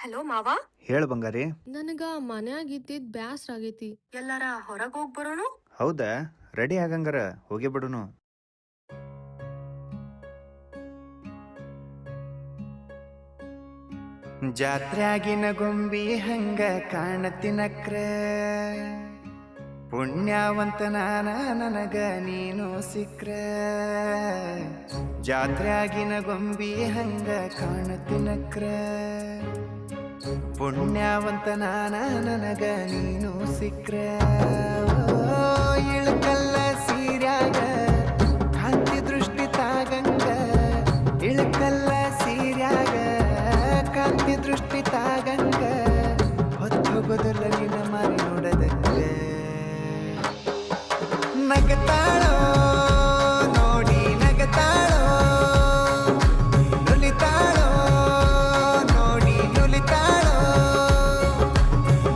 Hello ಮಾವ. ಹೇಳು ಬಂಗಾರಿ. ನನಗ ಮನ್ಯಾಗ ಇದ್ದಿದ್ ಬ್ಯಾಸ್ರ ಆಗೈತಿ. ಎಲ್ಲಾರ ಹೊರಗ್ ಹೋಗ್ ಬರೋಣ. ಹೌದಾ, ರೆಡಿ ಆಗಂಗಾರ ಹೋಗಿ ಬಿಡುನು. ಜಾತ್ರ್ಯಾಗಿನ ಗೊಂಬಿ ಹಂಗ ಕಾಣತಿನಕ್ರ, ಪುಣ್ಯವಂತ ನಾನ ನನಗ ನೀನು ಸಿಕ್ರ. ಜಾತ್ರ್ಯಾಗಿನ ಗೊಂಬಿ ಹಂಗ ಕಾಣತಿನಕ್ರ, ಪುಣ್ಯವಂತ ನಾನ ನನಗ ನೀನು ಸಿಕ್ರ. ಇಳಕಲ್ಲ ಸೀರ್ಯಾಗ ಕಾಂತಿ ದೃಷ್ಟಿ ತಾಗಂಗ, ಇಳಕಲ್ಲ ಸೀರ್ಯಾಗ ಕಾಂತಿ ದೃಷ್ಟಿ ತಾಗಂಗ, ಹೊತ್ತು ಬದಲ ನಿನ್ನ ಮಾರಿ ನೋಡದಂಗ. ನಗತಾಳೋ ನೋಡಿ ನಗತಾಳೋ, ನುಲಿತಾಳೋ ನೋಡಿ ನುಲಿತಾಳೋ,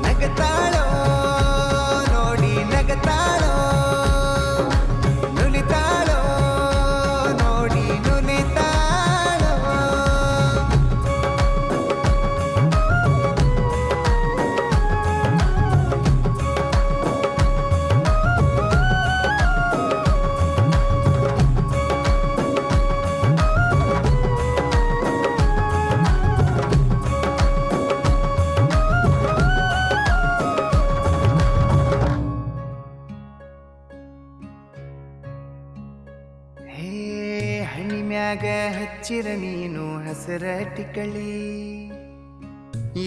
ನಗತಾಳೋ ನೋಡಿ ನಗತಾಳೋ, ನುಲಿತಾಳೋ ನೋಡಿ ನುಲಿತಾಳೋ. ಹೇ ಹಣಿಮ್ಯಾಗ ಹಚ್ಚಿರ ನೀನು ಹಸರ ಟಿಕಳಿ,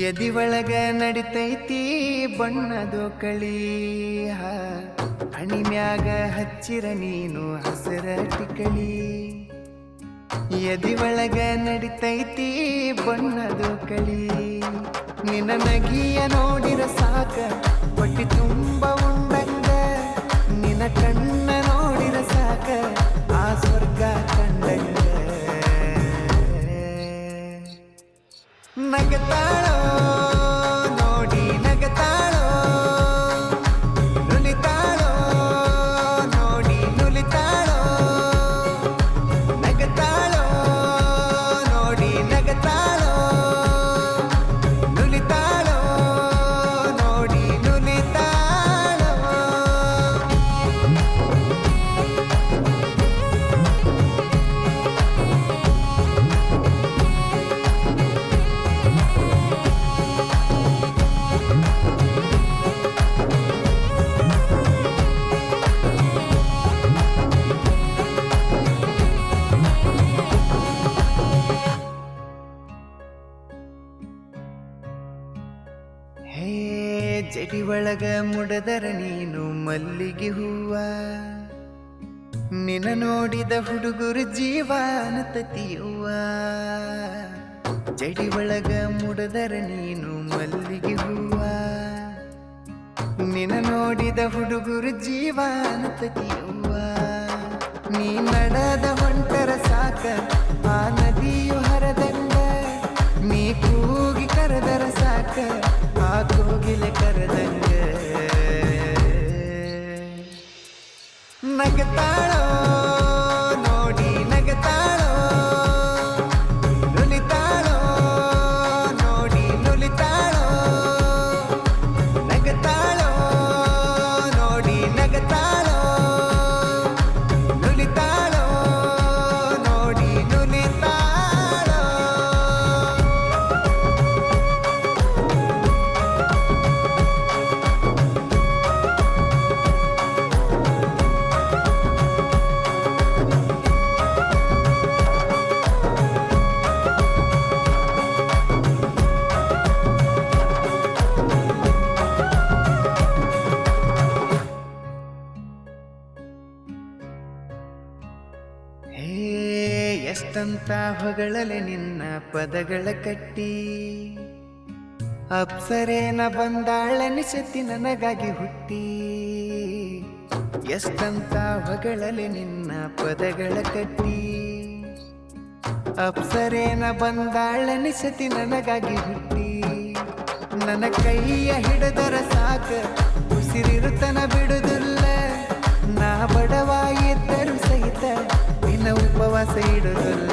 ಎದಿ ಒಳಗ ನಡಿತೈತಿ ಬಣ್ಣದು ಕಳಿ. ಹಣಿಮ್ಯಾಗ ಹಚ್ಚಿರ ನೀನು ಹಸರ ಟಿಕಳಿ, ಎದಿ ಒಳಗ ನಡಿತೈತಿ ಬಣ್ಣದು ಕಳಿ. ನಿನ್ನ ನಗಿಯ ನೋಡಿರ ಸಾಕ ಹೊಟ್ಟಿ ತುಂಬ ಉಂಡಂಗ, ನಿನ್ನ ಕಣ್ಣ ನೋಡಿರ ಸಾಕ ಆ ಸ್ವರ್ಗ ಕಂಡಂಗ. ನಗತಾಳೋ ನೋಡಿ ನಗತಾಳೋ, ನುಲಿತಾಳೋ ನೋಡಿ ನುಲಿತಾಳೋ, ನಗತಾಳೋ ನೋಡಿ ನಗತಾಳೋ, ನುಲಿತಾಳೋ ನೋಡಿ ನುಲಿತಾಳೋ. ಹೇ ಜಡಿ ಒಳಗ ಮುಡದರ ನೀನು ಮಲ್ಲಿಗೆ ಹೂವ, ನಿನ್ನ ನೋಡಿದ ಹುಡುಗರು ಜೀವಾನತತಿಯುವ. ಜಡಿ ಒಳಗ ಮುಡದರ ನೀನು ಮಲ್ಲಿಗೆ ಹೂವ, ನಿನ್ನ ನೋಡಿದ ಹುಡುಗರು ಜೀವಾನತತಿಯುವ. ನೀ ನಡೆದ ಹೊಂಟರ ಸಾಕ ಆ ನದಿಯು ಹರದಂಗ, ನೀ ಕೂಗಿ ಕರೆದರ ಸಾಕ ಆ ಕೋಗಿಲೆ ಕರೆದಂಗ. ನಗತಾಳೋ ನೋಡಿ ನಗತಾಳೋ, ನುಲಿತಾಳೋ ನೋಡಿ ನುಲಿತಾಳೋ, ನಗತಾಳೋ ನೋಡಿ ನಗತಾಳೋ, ನುಲಿತಾಳೋ ನೋಡಿ ನುಲಿತಾಳೋ. ಹೇ ಎಷ್ಟಂತ ಹೊಗಳಲೆ ನಿನ್ನ ಪದಗಳ ಕಟ್ಟಿ, ಅಪ್ಸರೇನ ಬಂದಾಳನಿಸತಿ ನನಗಾಗಿ ಹುಟ್ಟಿ. ಎಷ್ಟಂತ ಹೊಗಳಲೆ ನಿನ್ನ ಪದಗಳ ಕಟ್ಟಿ, ಅಪ್ಸರೇನ ಬಂದಾಳನಿಸತಿ ನನಗಾಗಿ ಹುಟ್ಟಿ. ನನ್ನ ಕೈಯ ಹಿಡಿದರ ಸಾಕ ಉಸಿರಿರುತನ ಬಿಡುದಿಲ್ಲ, ನಾ ಬಡವ ಇದ್ದರು ಸಹಿತ ನಿನ್ನ ಉಪವಾಸ ಇಡುದಿಲ್ಲ.